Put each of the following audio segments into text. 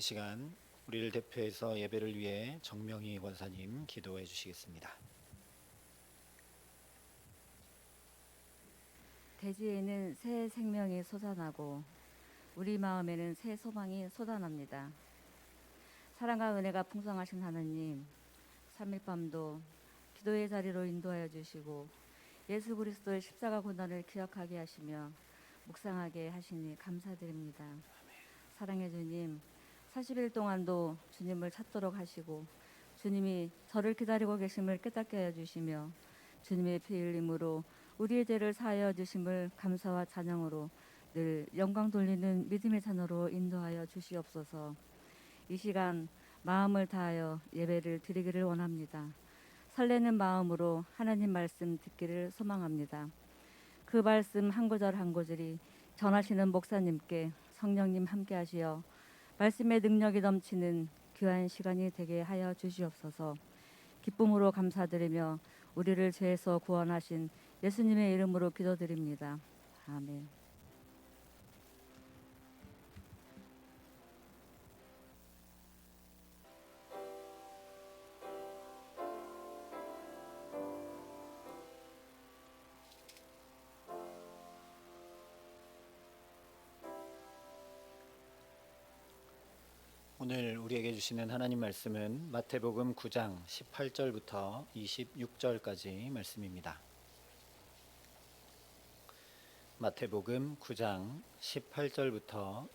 이 시간 우리를 대표해서 예배를 위해 정명희 권사님 기도해 주시겠습니다. 대지에는 새 생명이 솟아나고 우리 마음에는 새 소망이 솟아납니다. 사랑과 은혜가 풍성하신 하나님, 3일 밤도 기도의 자리로 인도하여 주시고 예수 그리스도의 십자가 고난을 기억하게 하시며 묵상하게 하시니 감사드립니다. 사랑의 주님, 40일 동안도 주님을 찾도록 하시고 주님이 저를 기다리고 계심을 깨닫게 하여 주시며 주님의 피 흘림으로 우리의 죄를 사하여 주심을 감사와 찬양으로 늘 영광 돌리는 믿음의 자녀로 인도하여 주시옵소서. 이 시간 마음을 다하여 예배를 드리기를 원합니다. 설레는 마음으로 하나님 말씀 듣기를 소망합니다. 그 말씀 한 구절 한 구절이 전하시는 목사님께 성령님 함께 하시어 말씀의 능력이 넘치는 귀한 시간이 되게 하여 주시옵소서. 기쁨으로 감사드리며 우리를 죄에서 구원하신 예수님의 이름으로 기도드립니다. 아멘. 오늘 우리에게 주시는 하나님 말씀은 마태복음 9장 18절부터 26절까지 말씀입니다. 마태복음 9장 18절부터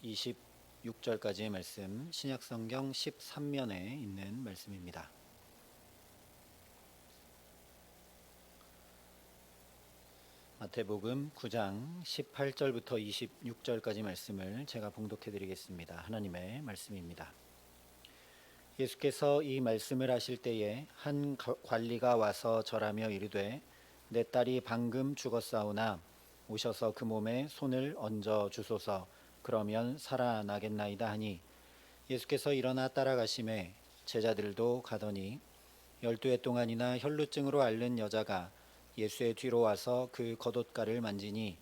26절까지의 말씀, 신약성경 13면에 있는 말씀입니다. 마태복음 9장 18절부터 26절까지 말씀을 제가 봉독해 드리겠습니다. 하나님의 말씀입니다. 예수께서 이 말씀을 하실 때에 한 관리가 와서 절하며 이르되 내 딸이 방금 죽었사오나 오셔서 그 몸에 손을 얹어 주소서. 그러면 살아나겠나이다 하니 예수께서 일어나 따라가심에 제자들도 가더니 12해 동안이나 혈루증으로 앓는 여자가 예수의 뒤로 와서 그 겉옷가를 만지니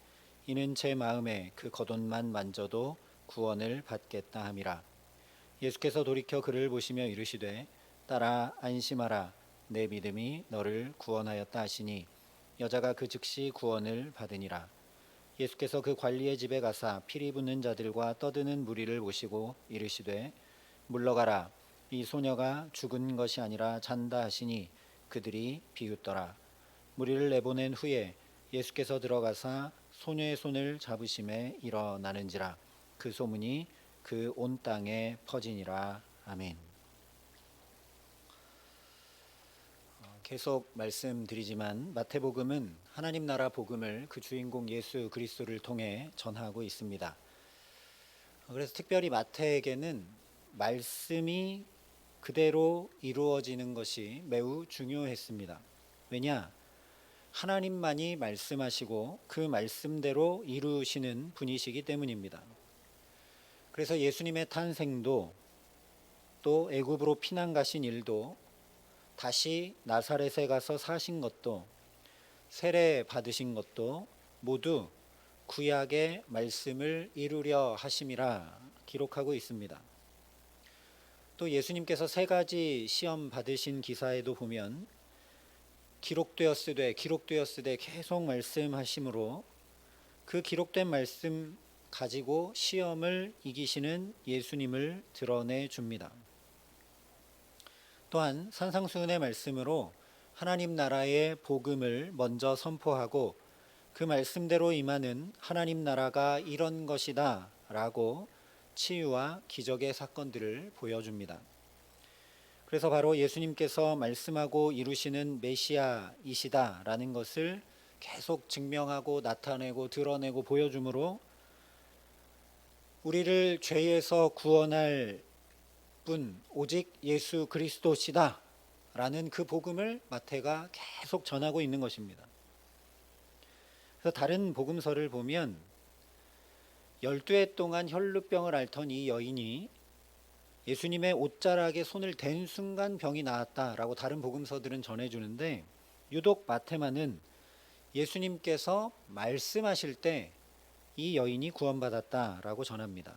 이는 제 마음에 그 겉옷만 만져도 구원을 받겠다 함이라. 예수께서 돌이켜 그를 보시며 이르시되 딸아 안심하라 내 믿음이 너를 구원하였다 하시니 여자가 그 즉시 구원을 받으니라. 예수께서 그 관리의 집에 가사 피리 붓는 자들과 떠드는 무리를 보시고 이르시되 물러가라 이 소녀가 죽은 것이 아니라 잔다 하시니 그들이 비웃더라. 무리를 내보낸 후에 예수께서 들어가사 소녀의 손을 잡으심에 일어나는지라. 그 소문이 그 온 땅에 퍼지니라. 아멘. 계속 말씀드리지만 마태복음은 하나님 나라 복음을 그 주인공 예수 그리스도를 통해 전하고 있습니다. 그래서 특별히 마태에게는 말씀이 그대로 이루어지는 것이 매우 중요했습니다. 왜냐? 하나님만이 말씀하시고 그 말씀대로 이루시는 분이시기 때문입니다. 그래서 예수님의 탄생도 또 애굽으로 피난 가신 일도 다시 나사렛에 가서 사신 것도 세례 받으신 것도 모두 구약의 말씀을 이루려 하심이라 기록하고 있습니다. 또 예수님께서 3가지 시험 받으신 기사에도 보면 기록되었으되 계속 말씀하심으로 그 기록된 말씀 가지고 시험을 이기시는 예수님을 드러내 줍니다. 또한 산상수훈의 말씀으로 하나님 나라의 복음을 먼저 선포하고 그 말씀대로 임하는 하나님 나라가 이런 것이다 라고 치유와 기적의 사건들을 보여줍니다. 그래서 바로 예수님께서 말씀하고 이루시는 메시아이시다라는 것을 계속 증명하고 나타내고 드러내고 보여주므로 우리를 죄에서 구원할 분 오직 예수 그리스도시다 라는 그 복음을 마태가 계속 전하고 있는 것입니다. 그래서 다른 복음서를 보면 12해 동안 혈루병을 앓던 이 여인이 예수님의 옷자락에 손을 댄 순간 병이 나았다라고 다른 복음서들은 전해주는데 유독 마태만은 예수님께서 말씀하실 때 이 여인이 구원받았다라고 전합니다.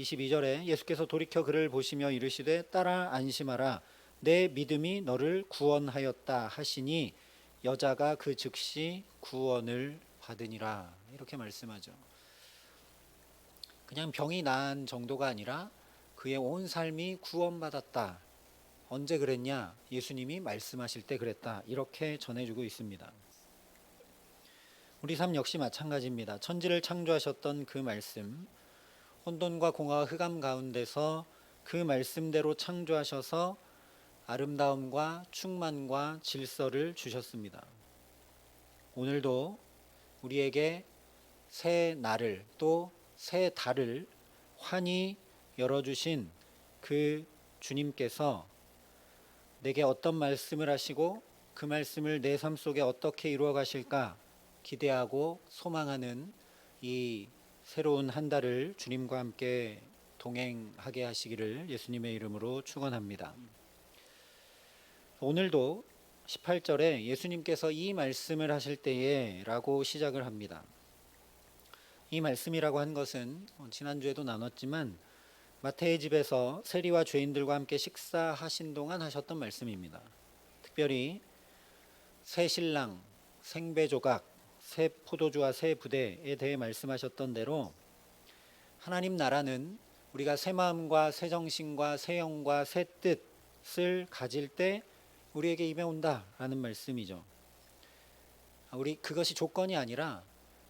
22절에 예수께서 돌이켜 그를 보시며 이르시되 딸아 안심하라 내 믿음이 너를 구원하였다 하시니 여자가 그 즉시 구원을 받으니라 이렇게 말씀하죠. 그냥 병이 나은 정도가 아니라 그의 온 삶이 구원받았다. 언제 그랬냐? 예수님이 말씀하실 때 그랬다. 이렇게 전해주고 있습니다. 우리 삶 역시 마찬가지입니다. 천지를 창조하셨던 그 말씀, 혼돈과 공허와 흑암 가운데서 그 말씀대로 창조하셔서 아름다움과 충만과 질서를 주셨습니다. 오늘도 우리에게 새 날을 또 새 달을 환히 열어주신 그 주님께서 내게 어떤 말씀을 하시고 그 말씀을 내 삶 속에 어떻게 이루어 가실까 기대하고 소망하는 이 새로운 한 달을 주님과 함께 동행하게 하시기를 예수님의 이름으로 축원합니다. 오늘도 18절에 예수님께서 이 말씀을 하실 때에 라고 시작을 합니다. 이 말씀이라고 한 것은 지난주에도 나눴지만 마태의 집에서 세리와 죄인들과 함께 식사하신 동안 하셨던 말씀입니다. 특별히 새 신랑, 생배 조각, 새 포도주와 새 부대에 대해 말씀하셨던 대로 하나님 나라는 우리가 새 마음과 새 정신과 새 영과 새 뜻을 가질 때 우리에게 임해온다라는 말씀이죠. 그것이 조건이 아니라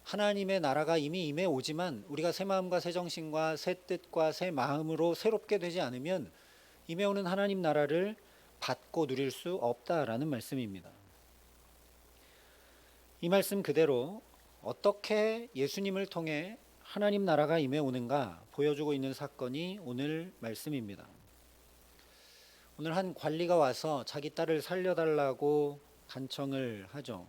하나님의 나라가 이미 임해오지만 우리가 새 마음과 새 정신과 새 뜻과 새 마음으로 새롭게 되지 않으면 임해오는 하나님 나라를 받고 누릴 수 없다라는 말씀입니다. 이 말씀 그대로 어떻게 예수님을 통해 하나님 나라가 임해오는가 보여주고 있는 사건이 오늘 말씀입니다. 오늘 한 관리가 와서 자기 딸을 살려달라고 간청을 하죠.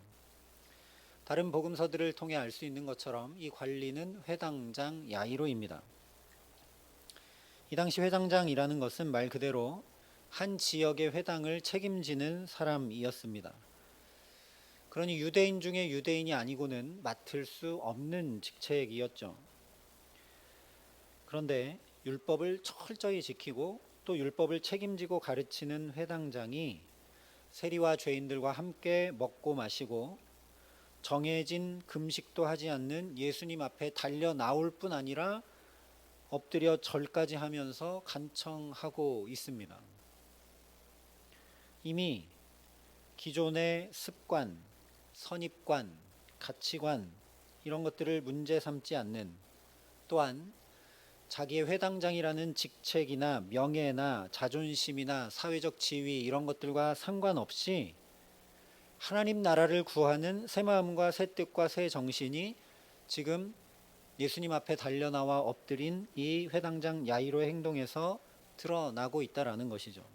다른 복음서들을 통해 알 수 있는 것처럼 이 관리는 회당장 야이로입니다. 이 당시 회당장이라는 것은 말 그대로 한 지역의 회당을 책임지는 사람이었습니다. 그러니 유대인 중에 유대인이 아니고는 맡을 수 없는 직책이었죠. 그런데 율법을 철저히 지키고 또 율법을 책임지고 가르치는 회당장이 세리와 죄인들과 함께 먹고 마시고 정해진 금식도 하지 않는 예수님 앞에 달려 나올 뿐 아니라 엎드려 절까지 하면서 간청하고 있습니다. 이미 기존의 습관, 선입관, 가치관 이런 것들을 문제 삼지 않는, 또한 자기의 회당장이라는 직책이나 명예나 자존심이나 사회적 지위 이런 것들과 상관없이 하나님 나라를 구하는 새 마음과 새 뜻과 새 정신이 지금 예수님 앞에 달려나와 엎드린 이 회당장 야이로의 행동에서 드러나고 있다라는 것이죠.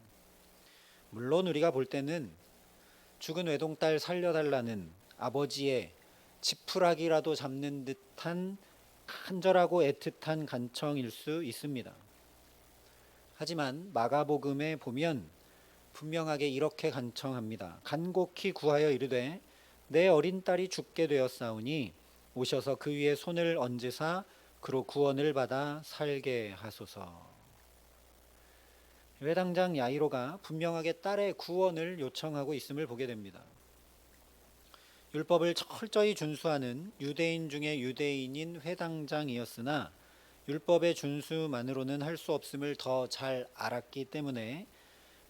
물론 우리가 볼 때는 죽은 외동딸 살려달라는 아버지의 지푸라기라도 잡는 듯한 간절하고 애틋한 간청일 수 있습니다. 하지만 마가복음에 보면 분명하게 이렇게 간청합니다. 간곡히 구하여 이르되 내 어린 딸이 죽게 되었사오니 오셔서 그 위에 손을 얹으사 그로 구원을 받아 살게 하소서. 회당장 야이로가 분명하게 딸의 구원을 요청하고 있음을 보게 됩니다. 율법을 철저히 준수하는 유대인 중에 유대인인 회당장이었으나 율법의 준수만으로는 할 수 없음을 더 잘 알았기 때문에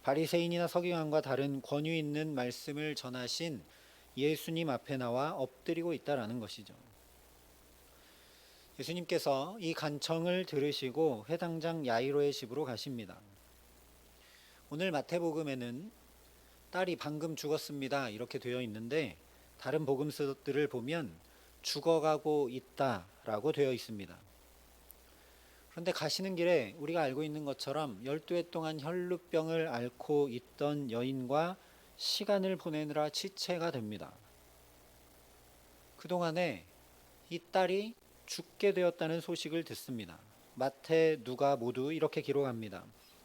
바리새인이나 서기관과 다른 권위 있는 말씀을 전하신 예수님 앞에 나와 엎드리고 있다라는 것이죠. 예수님께서 이 간청을 들으시고 회당장 야이로의 집으로 가십니다. 오늘 마태복음에는 딸이 방금 죽었습니다 이렇게 되어 있는데 다른 복음서들을 보면 죽어가고 있다라고 되어 있습니다. 그런데 가시는 길에 우리가 알고 있는 것처럼 12해 동안 혈루병을 앓고 있던 여인과 시간을 보내느라 지체가 됩니다. 그동안에 이 딸이 죽게 되었다는 소식을 듣습니다. 마태, 누가 모두 이렇게 기록합니다.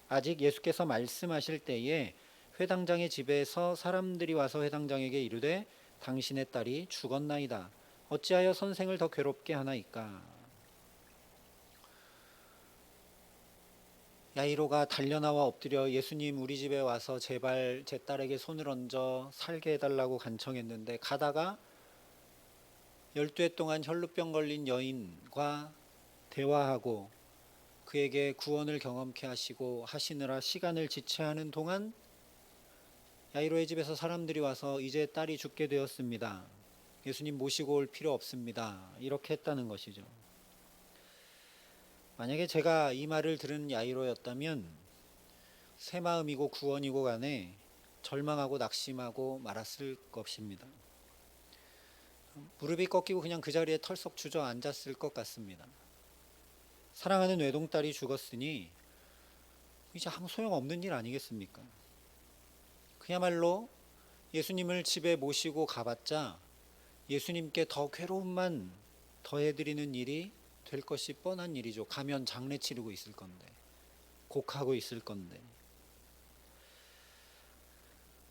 아직 예수께서 말씀하실 때에 회당장의 집에서 사람들이 와서 회당장에게 이르되 당신의 딸이 죽었나이다. 어찌하여 선생을 더 괴롭게 하나이까? 야이로가 달려나와 엎드려 예수님 우리 집에 와서 제발 제 딸에게 손을 얹어 살게 해달라고 간청했는데 가다가 12해 동안 혈루병 걸린 여인과 대화하고 그에게 구원을 경험케 하시고 하시느라 시간을 지체하는 동안 야이로의 집에서 사람들이 와서 이제 딸이 죽게 되었습니다. 예수님 모시고 올 필요 없습니다. 이렇게 했다는 것이죠. 만약에 제가 이 말을 들은 야이로였다면 새 마음이고 구원이고 간에 절망하고 낙심하고 말았을 것입니다. 무릎이 꺾이고 그냥 그 자리에 털썩 주저앉았을 것 같습니다. 사랑하는 외동딸이 죽었으니 이제 아무 소용없는 일 아니겠습니까? 그야말로 예수님을 집에 모시고 가봤자 예수님께 더 괴로움만 더해드리는 일이 될 것이 뻔한 일이죠. 가면 장례 치르고 있을 건데, 곡하고 있을 건데.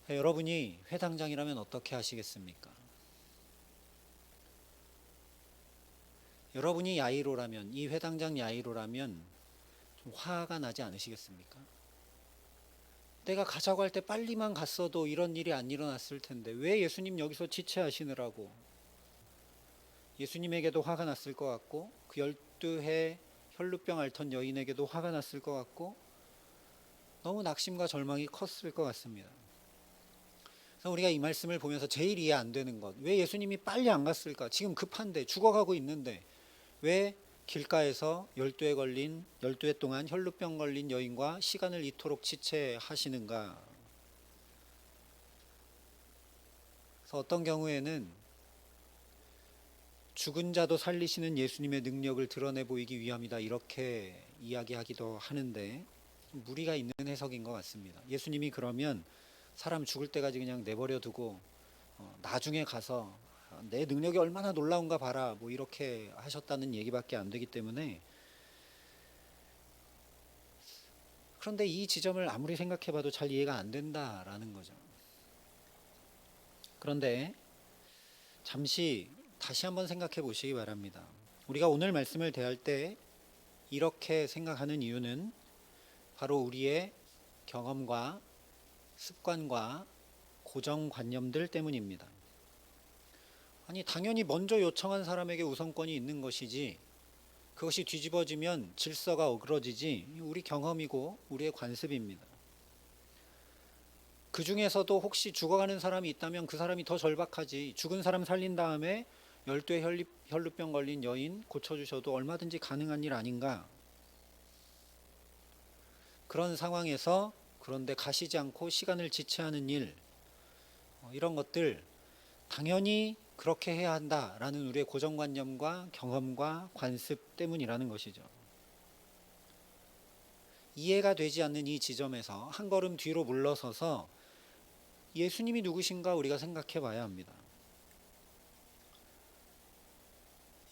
여러분이 회당장이라면 어떻게 하시겠습니까? 여러분이 야이로라면, 이 회당장 야이로라면 좀 화가 나지 않으시겠습니까? 내가 가자고 할 때 빨리만 갔어도 이런 일이 안 일어났을 텐데 왜 예수님 여기서 지체하시느라고. 예수님에게도 화가 났을 것 같고 그 12해 혈루병 앓던 여인에게도 화가 났을 것 같고 너무 낙심과 절망이 컸을 것 같습니다. 그래서 우리가 이 말씀을 보면서 제일 이해 안 되는 것, 왜 예수님이 빨리 안 갔을까? 지금 급한데 죽어가고 있는데 왜 길가에서 12해 동안 혈루병 걸린 여인과 시간을 이토록 지체하시는가? 그래서 어떤 경우에는 죽은 자도 살리시는 예수님의 능력을 드러내 보이기 위함이다 이렇게 이야기하기도 하는데 무리가 있는 해석인 것 같습니다. 예수님이 그러면 사람 죽을 때까지 그냥 내버려 두고 나중에 가서 내 능력이 얼마나 놀라운가 봐라 뭐 이렇게 하셨다는 얘기밖에 안 되기 때문에. 그런데 이 지점을 아무리 생각해봐도 잘 이해가 안 된다라는 거죠. 그런데 잠시 다시 한번 생각해 보시기 바랍니다. 우리가 오늘 말씀을 대할 때 이렇게 생각하는 이유는 바로 우리의 경험과 습관과 고정관념들 때문입니다. 아니 당연히 먼저 요청한 사람에게 우선권이 있는 것이지 그것이 뒤집어지면 질서가 어그러지지 우리 경험이고 우리의 관습입니다. 그 중에서도 혹시 죽어가는 사람이 있다면 그 사람이 더 절박하지. 죽은 사람 살린 다음에 12회 혈루병 걸린 여인 고쳐주셔도 얼마든지 가능한 일 아닌가. 그런 상황에서 그런데 가시지 않고 시간을 지체하는 일, 이런 것들 당연히 그렇게 해야 한다라는 우리의 고정관념과 경험과 관습 때문이라는 것이죠. 이해가 되지 않는 이 지점에서 한 걸음 뒤로 물러서서 예수님이 누구신가 우리가 생각해 봐야 합니다.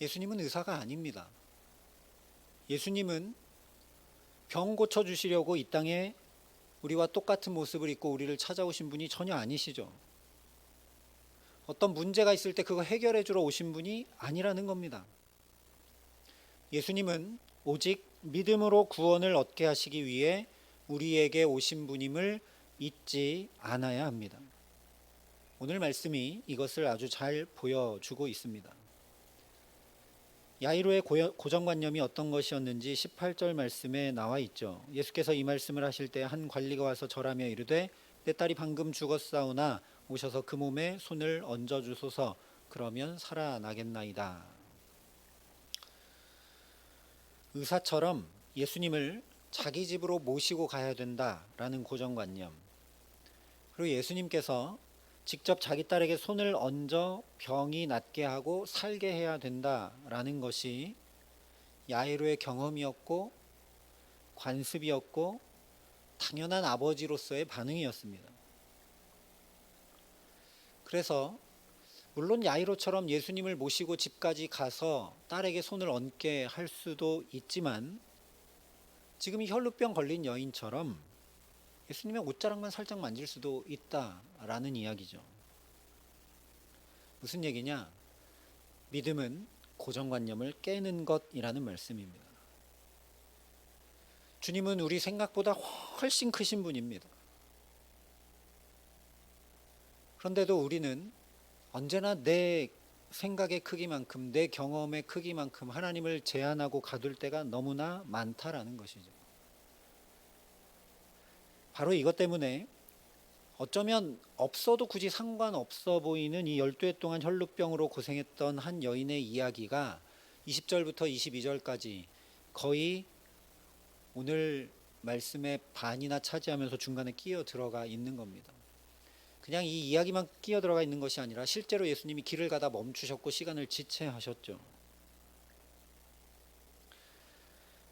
예수님은 의사가 아닙니다. 예수님은 병 고쳐주시려고 이 땅에 우리와 똑같은 모습을 입고 우리를 찾아오신 분이 전혀 아니시죠. 어떤 문제가 있을 때 그거 해결해 주러 오신 분이 아니라는 겁니다. 예수님은 오직 믿음으로 구원을 얻게 하시기 위해 우리에게 오신 분임을 잊지 않아야 합니다. 오늘 말씀이 이것을 아주 잘 보여주고 있습니다. 야이로의 고정관념이 어떤 것이었는지 18절 말씀에 나와 있죠. 예수께서 이 말씀을 하실 때 한 관리가 와서 절하며 이르되 내 딸이 방금 죽었사오나 오셔서 그 몸에 손을 얹어 주소서 그러면 살아나겠나이다. 의사처럼 예수님을 자기 집으로 모시고 가야 된다라는 고정관념, 그리고 예수님께서 직접 자기 딸에게 손을 얹어 병이 낫게 하고 살게 해야 된다라는 것이 야이로의 경험이었고 관습이었고 당연한 아버지로서의 반응이었습니다. 그래서 물론 야이로처럼 예수님을 모시고 집까지 가서 딸에게 손을 얹게 할 수도 있지만 지금 이 혈루병 걸린 여인처럼 예수님의 옷자락만 살짝 만질 수도 있다라는 이야기죠. 무슨 얘기냐? 믿음은 고정관념을 깨는 것이라는 말씀입니다. 주님은 우리 생각보다 훨씬 크신 분입니다. 그런데도 우리는 언제나 내 생각의 크기만큼, 내 경험의 크기만큼 하나님을 제한하고 가둘 때가 너무나 많다라는 것이죠. 바로 이것 때문에 어쩌면 없어도 굳이 상관없어 보이는 이 12해 동안 혈루병으로 고생했던 한 여인의 이야기가 20절부터 22절까지 거의 오늘 말씀의 반이나 차지하면서 중간에 끼어 들어가 있는 겁니다. 그냥 이 이야기만 끼어 들어가 있는 것이 아니라 실제로 예수님이 길을 가다 멈추셨고 시간을 지체하셨죠.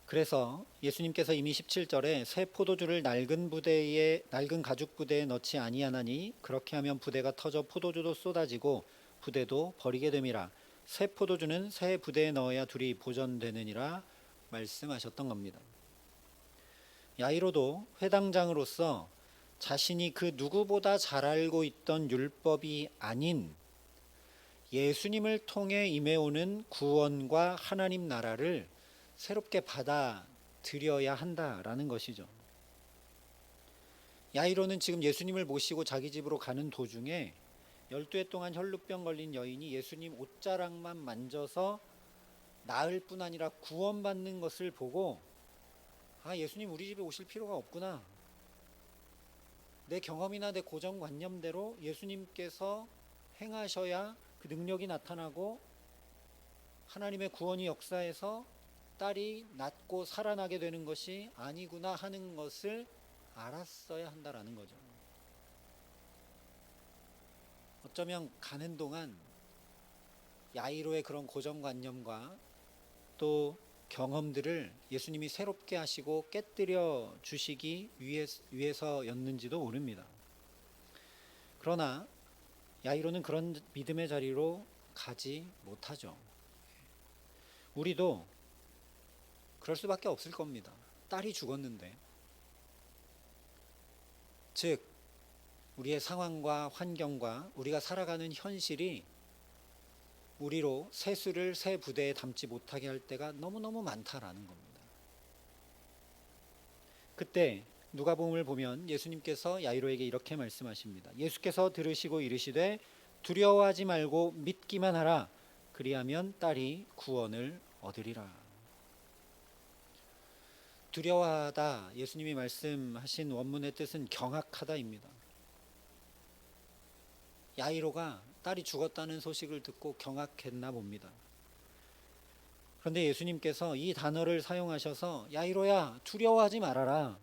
그래서 예수님께서 이미 17절에 새 포도주를 낡은 가죽 부대에 넣지 아니하나니 그렇게 하면 부대가 터져 포도주도 쏟아지고 부대도 버리게 됨이라. 새 포도주는 새 부대에 넣어야 둘이 보존되느니라 말씀하셨던 겁니다. 야이로도 회당장으로서 자신이 그 누구보다 잘 알고 있던 율법이 아닌 예수님을 통해 임해오는 구원과 하나님 나라를 새롭게 받아들여야 한다라는 것이죠. 야이로는 지금 예수님을 모시고 자기 집으로 가는 도중에 12해 동안 혈루병 걸린 여인이 예수님 옷자락만 만져서 나을 뿐 아니라 구원받는 것을 보고 예수님 우리 집에 오실 필요가 없구나. 내 경험이나 내 고정관념대로 예수님께서 행하셔야 그 능력이 나타나고 하나님의 구원이 역사해서 딸이 낫고 살아나게 되는 것이 아니구나 하는 것을 알았어야 한다라는 거죠. 어쩌면 가는 동안 야이로의 그런 고정관념과 또 경험들을 예수님이 새롭게 하시고 깨뜨려 주시기 위해서였는지도 모릅니다. 그러나 야이로는 그런 믿음의 자리로 가지 못하죠. 우리도 그럴 수밖에 없을 겁니다. 딸이 죽었는데, 즉 우리의 상황과 환경과 우리가 살아가는 현실이 우리로 세수를 새 부대에 담지 못하게 할 때가 너무너무 많다라는 겁니다. 그때 누가복음을 보면 예수님께서 야이로에게 이렇게 말씀하십니다. 예수께서 들으시고 이르시되 두려워하지 말고 믿기만 하라. 그리하면 딸이 구원을 얻으리라. 두려워하다, 예수님이 말씀하신 원문의 뜻은 경악하다입니다. 야이로가 딸이 죽었다는 소식을 듣고 경악했나 봅니다. 그런데 예수님께서 이 단어를 사용하셔서 야이로야 두려워하지 말아라.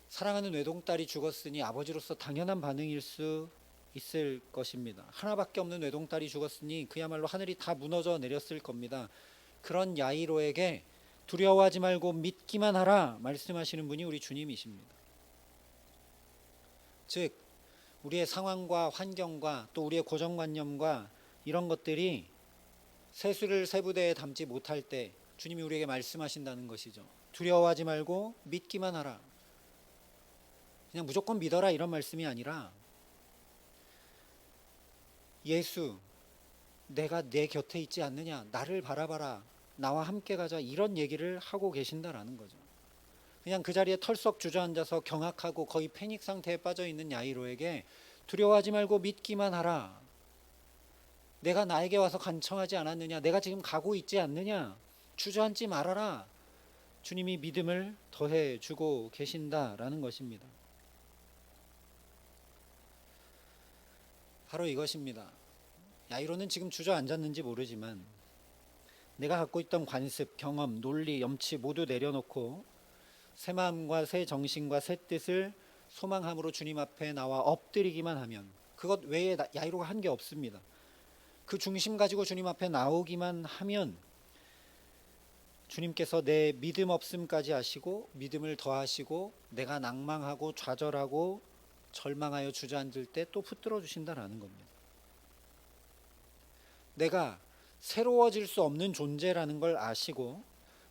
사랑하는 외동딸이 죽었으니 아버지로서 당연한 반응일 수 있을 것입니다. 하나밖에 없는 외동딸이 죽었으니 그야말로 하늘이 다 무너져 내렸을 겁니다. 그런 야이로에게 두려워하지 말고 믿기만 하라 말씀하시는 분이 우리 주님이십니다. 즉 우리의 상황과 환경과 또 우리의 고정관념과 이런 것들이 세수를 새 부대에 담지 못할 때 주님이 우리에게 말씀하신다는 것이죠. 두려워하지 말고 믿기만 하라. 그냥 무조건 믿어라 이런 말씀이 아니라 예수, 내가 내 곁에 있지 않느냐, 나를 바라봐라, 나와 함께 가자, 이런 얘기를 하고 계신다라는 거죠. 그냥 그 자리에 털썩 주저앉아서 경악하고 거의 패닉 상태에 빠져 있는 야이로에게 두려워하지 말고 믿기만 하라. 내가 나에게 와서 간청하지 않았느냐, 내가 지금 가고 있지 않느냐, 주저앉지 말아라. 주님이 믿음을 더해 주고 계신다라는 것입니다. 바로 이것입니다. 야이로는 지금 주저앉았는지 모르지만 내가 갖고 있던 관습, 경험, 논리, 염치 모두 내려놓고 새 마음과 새 정신과 새 뜻을 소망함으로 주님 앞에 나와 엎드리기만 하면, 그것 외에 야이로가 한 게 없습니다. 그 중심 가지고 주님 앞에 나오기만 하면 주님께서 내 믿음 없음까지 아시고 믿음을 더하시고 내가 낭망하고 좌절하고 절망하여 주저앉을 때 또 붙들어 주신다라는 겁니다. 내가 새로워질 수 없는 존재라는 걸 아시고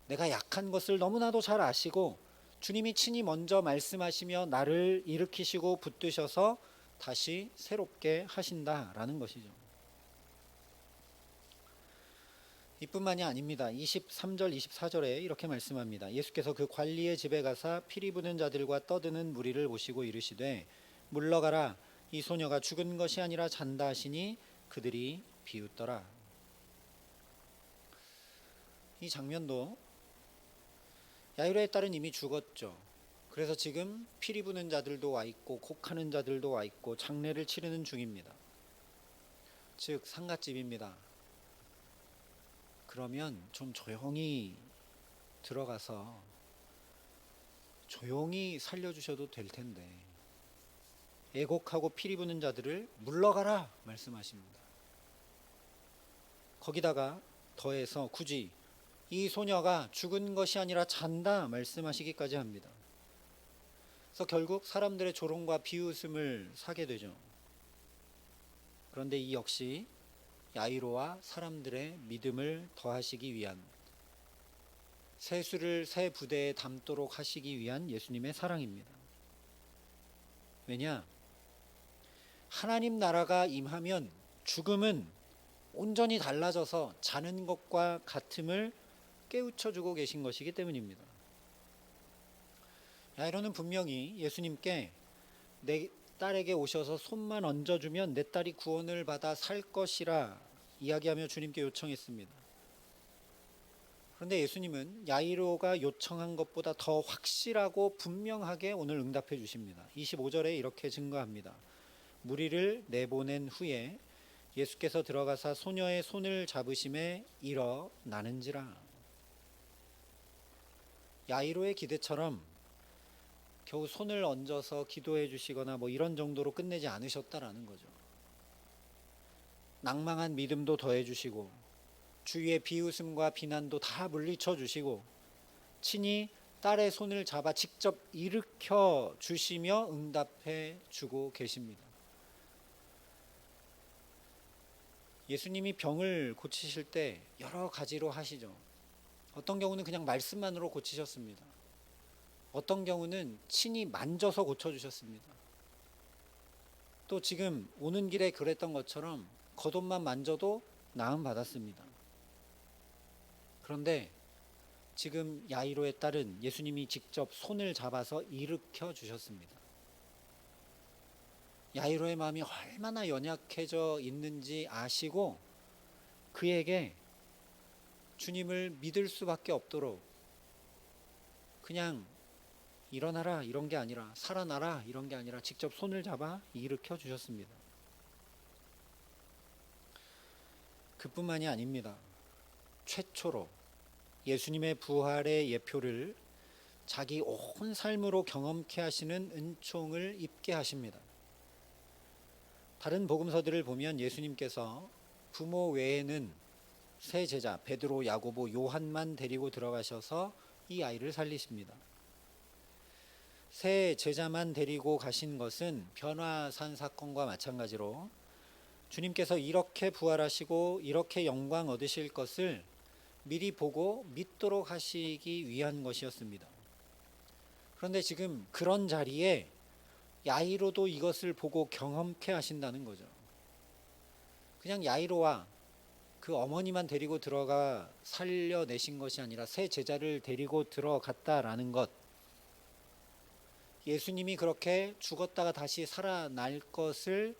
내가 약한 것을 너무나도 잘 아시고 주님이 친히 먼저 말씀하시며 나를 일으키시고 붙드셔서 다시 새롭게 하신다라는 것이죠. 이뿐만이 아닙니다. 23절 24절에 이렇게 말씀합니다. 예수께서 그 관리의 집에 가사 피리 부는 자들과 떠드는 무리를 보시고 이르시되 물러가라, 이 소녀가 죽은 것이 아니라 잔다 하시니 그들이 비웃더라. 이 장면도 야이로의 딸은 이미 죽었죠. 그래서 지금 피리 부는 자들도 와 있고 곡하는 자들도 와 있고 장례를 치르는 중입니다. 즉 상갓집입니다. 그러면 좀 조용히 들어가서 조용히 살려주셔도 될 텐데 애곡하고 피리 부는 자들을 물러가라 말씀하십니다. 거기다가 더해서 굳이 이 소녀가 죽은 것이 아니라 잔다 말씀하시기까지 합니다. 그래서 결국 사람들의 조롱과 비웃음을 사게 되죠. 그런데 이 역시 야이로와 사람들의 믿음을 더하시기 위한, 세수를 새 부대에 담도록 하시기 위한 예수님의 사랑입니다. 왜냐? 하나님 나라가 임하면 죽음은 온전히 달라져서 자는 것과 같음을 깨우쳐주고 계신 것이기 때문입니다. 야이로는 분명히 예수님께 내 딸에게 오셔서 손만 얹어주면 내 딸이 구원을 받아 살 것이라 이야기하며 주님께 요청했습니다. 그런데 예수님은 야이로가 요청한 것보다 더 확실하고 분명하게 오늘 응답해 주십니다. 25절에 이렇게 증거합니다. 무리를 내보낸 후에 예수께서 들어가사 소녀의 손을 잡으심에 일어나는지라. 야이로의 기대처럼 겨우 손을 얹어서 기도해 주시거나 뭐 이런 정도로 끝내지 않으셨다라는 거죠. 낭망한 믿음도 더해 주시고 주위의 비웃음과 비난도 다 물리쳐 주시고 친히 딸의 손을 잡아 직접 일으켜 주시며 응답해 주고 계십니다. 예수님이 병을 고치실 때 여러 가지로 하시죠. 어떤 경우는 그냥 말씀만으로 고치셨습니다. 어떤 경우는 친히 만져서 고쳐주셨습니다. 또 지금 오는 길에 그랬던 것처럼 겉옷만 만져도 나음 받았습니다. 그런데 지금 야이로의 딸은 예수님이 직접 손을 잡아서 일으켜 주셨습니다. 야이로의 마음이 얼마나 연약해져 있는지 아시고 그에게 주님을 믿을 수밖에 없도록 그냥 일어나라 이런 게 아니라 살아나라 이런 게 아니라 직접 손을 잡아 일으켜 주셨습니다. 그뿐만이 아닙니다. 최초로 예수님의 부활의 예표를 자기 온 삶으로 경험케 하시는 은총을 입게 하십니다. 다른 복음서들을 보면 예수님께서 부모 외에는 세 제자 베드로, 야고보, 요한만 데리고 들어가셔서 이 아이를 살리십니다. 세 제자만 데리고 가신 것은 변화산 사건과 마찬가지로 주님께서 이렇게 부활하시고 이렇게 영광 얻으실 것을 미리 보고 믿도록 하시기 위한 것이었습니다. 그런데 지금 그런 자리에 야이로도 이것을 보고 경험케 하신다는 거죠. 그냥 야이로와 그 어머니만 데리고 들어가 살려내신 것이 아니라 세 제자를 데리고 들어갔다라는 것, 예수님이 그렇게 죽었다가 다시 살아날 것을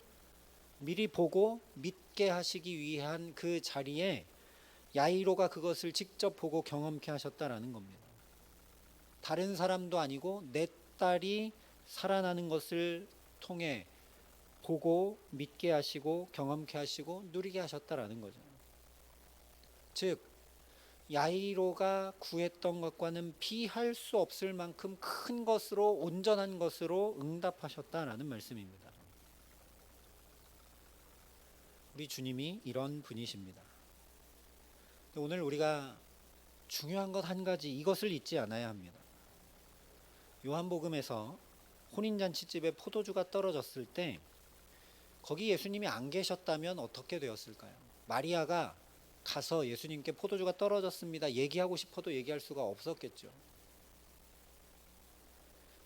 미리 보고 믿게 하시기 위한 그 자리에 야이로가 그것을 직접 보고 경험케 하셨다라는 겁니다. 다른 사람도 아니고 내 딸이 살아나는 것을 통해 보고 믿게 하시고 경험케 하시고 누리게 하셨다라는 거죠. 즉 야이로가 구했던 것과는 비할 수 없을 만큼 큰 것으로 온전한 것으로 응답하셨다라는 말씀입니다. 우리 주님이 이런 분이십니다. 오늘 우리가 중요한 것 한 가지 이것을 잊지 않아야 합니다. 요한복음에서 혼인잔치집에 포도주가 떨어졌을 때 거기 예수님이 안 계셨다면 어떻게 되었을까요? 마리아가 가서 예수님께 포도주가 떨어졌습니다 얘기하고 싶어도 얘기할 수가 없었겠죠.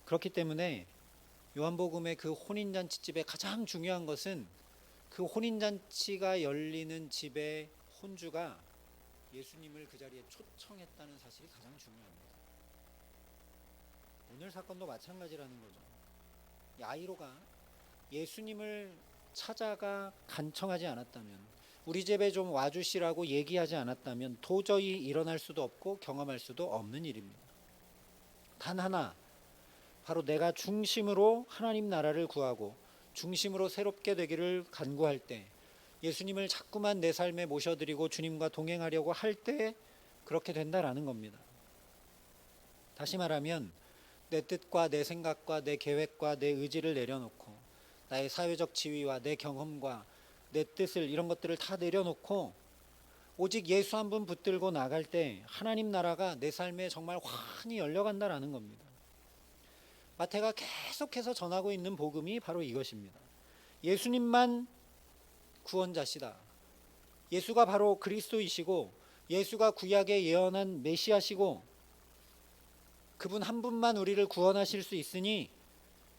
그렇기 때문에 요한복음의 그 혼인잔치집의 가장 중요한 것은 그 혼인잔치가 열리는 집의 혼주가 예수님을 그 자리에 초청했다는 사실이 가장 중요합니다. 오늘 사건도 마찬가지라는 거죠. 야이로가 예수님을 찾아가 간청하지 않았다면, 우리 집에 좀 와주시라고 얘기하지 않았다면 도저히 일어날 수도 없고 경험할 수도 없는 일입니다. 단 하나, 바로 내가 중심으로 하나님 나라를 구하고 중심으로 새롭게 되기를 간구할 때, 예수님을 자꾸만 내 삶에 모셔드리고 주님과 동행하려고 할 때 그렇게 된다라는 겁니다. 다시 말하면 내 뜻과 내 생각과 내 계획과 내 의지를 내려놓고, 나의 사회적 지위와 내 경험과 내 뜻을, 이런 것들을 다 내려놓고 오직 예수 한 분 붙들고 나갈 때 하나님 나라가 내 삶에 정말 환히 열려간다라는 겁니다. 마태가 계속해서 전하고 있는 복음이 바로 이것입니다. 예수님만 구원자시다. 예수가 바로 그리스도이시고 예수가 구약에 예언한 메시아시고 그분 한 분만 우리를 구원하실 수 있으니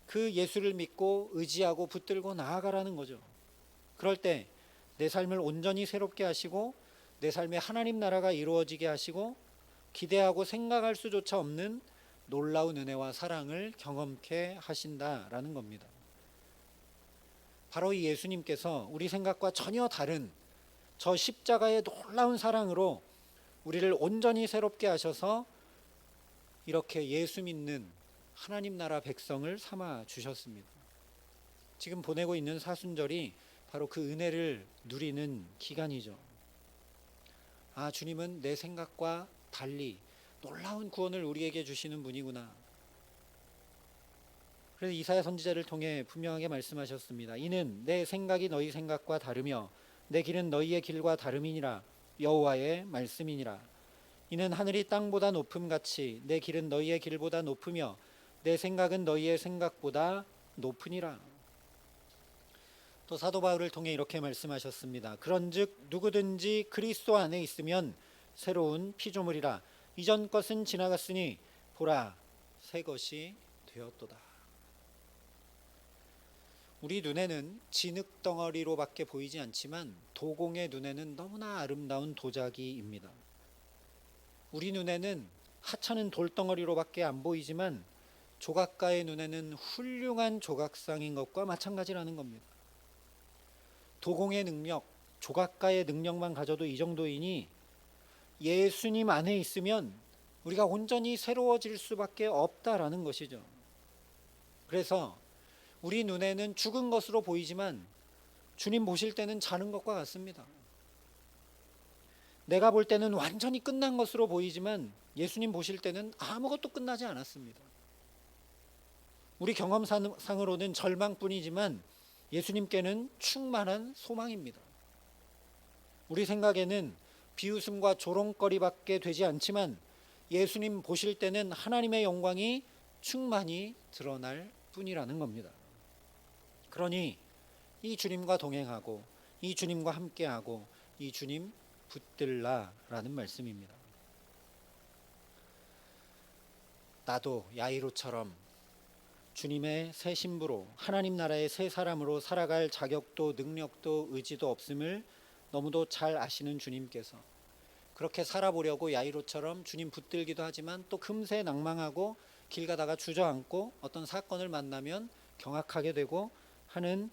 그 예수를 믿고 의지하고 붙들고 나아가라는 거죠. 그럴 때 내 삶을 온전히 새롭게 하시고 내 삶에 하나님 나라가 이루어지게 하시고 기대하고 생각할 수조차 없는 놀라운 은혜와 사랑을 경험케 하신다라는 겁니다. 바로 이 예수님께서 우리 생각과 전혀 다른 저 십자가의 놀라운 사랑으로 우리를 온전히 새롭게 하셔서 이렇게 예수 믿는 하나님 나라 백성을 삼아 주셨습니다. 지금 보내고 있는 사순절이 바로 그 은혜를 누리는 기간이죠. 아, 주님은 내 생각과 달리 놀라운 구원을 우리에게 주시는 분이구나. 그래서 이사야 선지자를 통해 분명하게 말씀하셨습니다. 이는 내 생각이 너희 생각과 다르며 내 길은 너희의 길과 다름이니라. 여호와의 말씀이니라. 이는 하늘이 땅보다 높음같이 내 길은 너희의 길보다 높으며 내 생각은 너희의 생각보다 높으니라. 또 사도 바울을 통해 이렇게 말씀하셨습니다. 그런즉 누구든지 그리스도 안에 있으면 새로운 피조물이라. 이전 것은 지나갔으니 보라 새 것이 되었도다. 우리 눈에는 진흙 덩어리로밖에 보이지 않지만 도공의 눈에는 너무나 아름다운 도자기입니다. 우리 눈에는 하찮은 돌덩어리로밖에 안 보이지만 조각가의 눈에는 훌륭한 조각상인 것과 마찬가지라는 겁니다. 도공의 능력, 조각가의 능력만 가져도 이 정도이니 예수님 안에 있으면 우리가 온전히 새로워질 수밖에 없다라는 것이죠. 그래서 우리 눈에는 죽은 것으로 보이지만 주님 보실 때는 자는 것과 같습니다. 내가 볼 때는 완전히 끝난 것으로 보이지만 예수님 보실 때는 아무것도 끝나지 않았습니다. 우리 경험상으로는 절망뿐이지만 예수님께는 충만한 소망입니다. 우리 생각에는 비웃음과 조롱거리밖에 되지 않지만 예수님 보실 때는 하나님의 영광이 충만히 드러날 뿐이라는 겁니다. 그러니 이 주님과 동행하고 이 주님과 함께하고 이 주님 붙들라라는 말씀입니다. 나도 야이로처럼 주님의 새 신부로 하나님 나라의 새 사람으로 살아갈 자격도 능력도 의지도 없음을 너무도 잘 아시는 주님께서 그렇게 살아보려고 야이로처럼 주님 붙들기도 하지만 또 금세 낭망하고 길 가다가 주저앉고 어떤 사건을 만나면 경악하게 되고 하는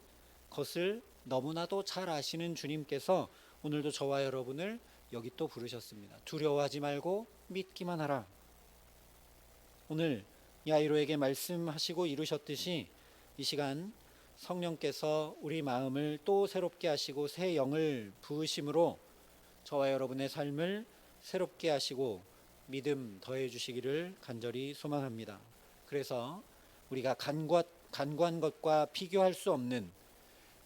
것을 너무나도 잘 아시는 주님께서 오늘도 저와 여러분을 여기 또 부르셨습니다. 두려워하지 말고 믿기만 하라. 오늘 야이로에게 말씀하시고 이루셨듯이 이 시간 성령께서 우리 마음을 또 새롭게 하시고 새 영을 부으심으로 저와 여러분의 삶을 새롭게 하시고 믿음 더해 주시기를 간절히 소망합니다. 그래서 우리가 간구한 것과 비교할 수 없는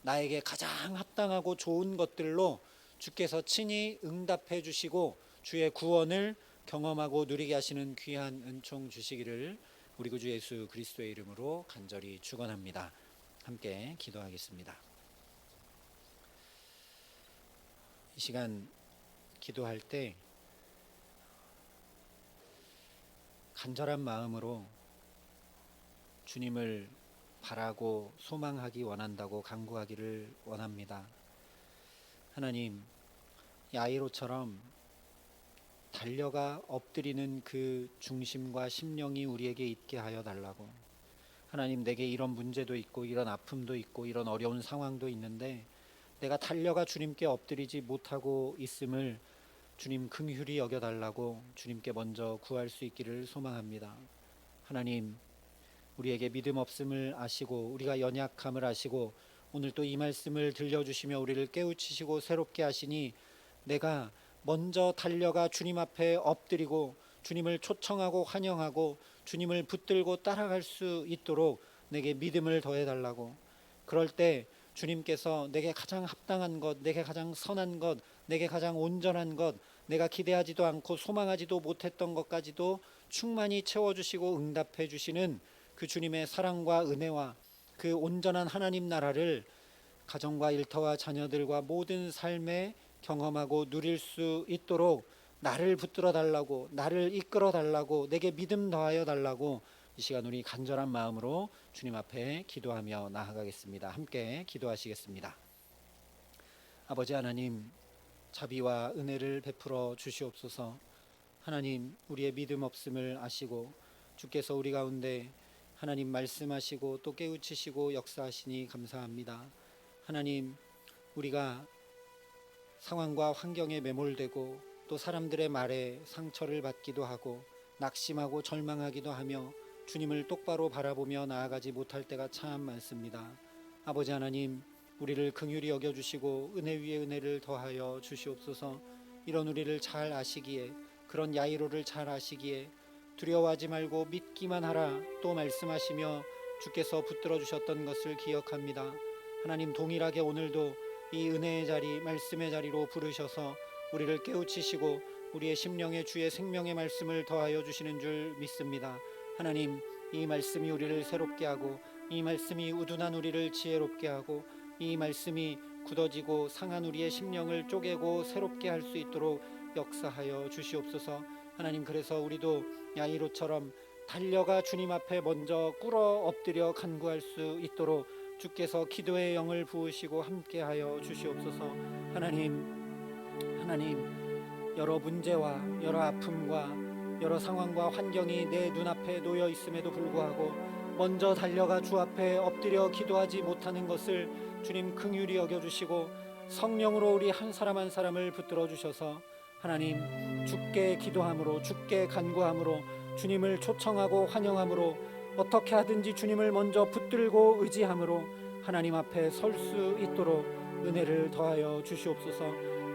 나에게 가장 합당하고 좋은 것들로 주께서 친히 응답해 주시고 주의 구원을 경험하고 누리게 하시는 귀한 은총 주시기를 우리 구주 예수 그리스도의 이름으로 간절히 축원합니다. 함께 기도하겠습니다. 이 시간 기도할 때 간절한 마음으로 주님을 바라고 소망하기 원한다고 간구하기를 원합니다. 하나님, 야이로처럼 달려가 엎드리는 그 중심과 심령이 우리에게 있게 하여 달라고. 하나님, 내게 이런 문제도 있고 이런 아픔도 있고 이런 어려운 상황도 있는데 내가 달려가 주님께 엎드리지 못하고 있음을 주님 긍휼히 여겨달라고 주님께 먼저 구할 수 있기를 소망합니다. 하나님, 우리에게 믿음 없음을 아시고 우리가 연약함을 아시고 오늘 또 이 말씀을 들려주시며 우리를 깨우치시고 새롭게 하시니 내가 먼저 달려가 주님 앞에 엎드리고 주님을 초청하고 환영하고 주님을 붙들고 따라갈 수 있도록 내게 믿음을 더해달라고. 그럴 때 주님께서 내게 가장 합당한 것, 내게 가장 선한 것, 내게 가장 온전한 것, 내가 기대하지도 않고 소망하지도 못했던 것까지도 충만히 채워주시고 응답해 주시는 그 주님의 사랑과 은혜와 그 온전한 하나님 나라를 가정과 일터와 자녀들과 모든 삶에 경험하고 누릴 수 있도록 나를 붙들어 달라고, 나를 이끌어 달라고, 내게 믿음 더하여 달라고 이 시간 우리 간절한 마음으로 주님 앞에 기도하며 나아가겠습니다. 함께 기도하시겠습니다. 아버지 하나님, 자비와 은혜를 베풀어 주시옵소서. 하나님, 우리의 믿음 없음을 아시고 주께서 우리 가운데 하나님 말씀하시고 또 깨우치시고 역사하시니 감사합니다. 하나님, 우리가 상황과 환경에 매몰되고 또 사람들의 말에 상처를 받기도 하고 낙심하고 절망하기도 하며 주님을 똑바로 바라보며 나아가지 못할 때가 참 많습니다. 아버지 하나님, 우리를 긍휼히 여겨주시고 은혜 위에 은혜를 더하여 주시옵소서. 이런 우리를 잘 아시기에, 그런 야이로를 잘 아시기에 두려워하지 말고 믿기만 하라 또 말씀하시며 주께서 붙들어 주셨던 것을 기억합니다. 하나님, 동일하게 오늘도 이 은혜의 자리, 말씀의 자리로 부르셔서 우리를 깨우치시고 우리의 심령에 주의 생명의 말씀을 더하여 주시는 줄 믿습니다. 하나님, 이 말씀이 우리를 새롭게 하고 이 말씀이 우둔한 우리를 지혜롭게 하고 이 말씀이 굳어지고 상한 우리의 심령을 쪼개고 새롭게 할 수 있도록 역사하여 주시옵소서. 하나님, 그래서 우리도 야이로처럼 달려가 주님 앞에 먼저 꿇어 엎드려 간구할 수 있도록 주께서 기도의 영을 부으시고 함께하여 주시옵소서. 하나님, 여러 문제와 여러 아픔과 여러 상황과 환경이 내 눈앞에 놓여 있음에도 불구하고 먼저 달려가 주 앞에 엎드려 기도하지 못하는 것을 주님 긍휼히 여겨주시고 성령으로 우리 한 사람 한 사람을 붙들어 주셔서 하나님, 주께 기도함으로, 주께 간구함으로, 주님을 초청하고 환영함으로, 어떻게 하든지 주님을 먼저 붙들고 의지함으로 하나님 앞에 설 수 있도록 은혜를 더하여 주시옵소서.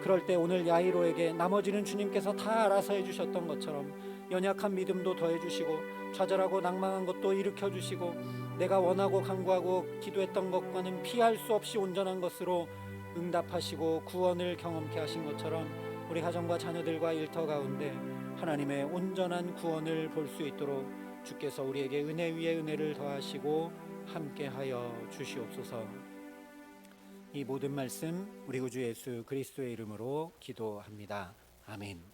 그럴 때 오늘 야이로에게 나머지는 주님께서 다 알아서 해주셨던 것처럼 연약한 믿음도 더해주시고 좌절하고 낭망한 것도 일으켜주시고 내가 원하고 간구하고 기도했던 것과는 피할 수 없이 온전한 것으로 응답하시고 구원을 경험케 하신 것처럼 우리 가정과 자녀들과 일터 가운데 하나님의 온전한 구원을 볼 수 있도록 주께서 우리에게 은혜 위에 은혜를 더하시고 함께하여 주시옵소서. 이 모든 말씀 우리 구주 예수 그리스도의 이름으로 기도합니다. 아멘.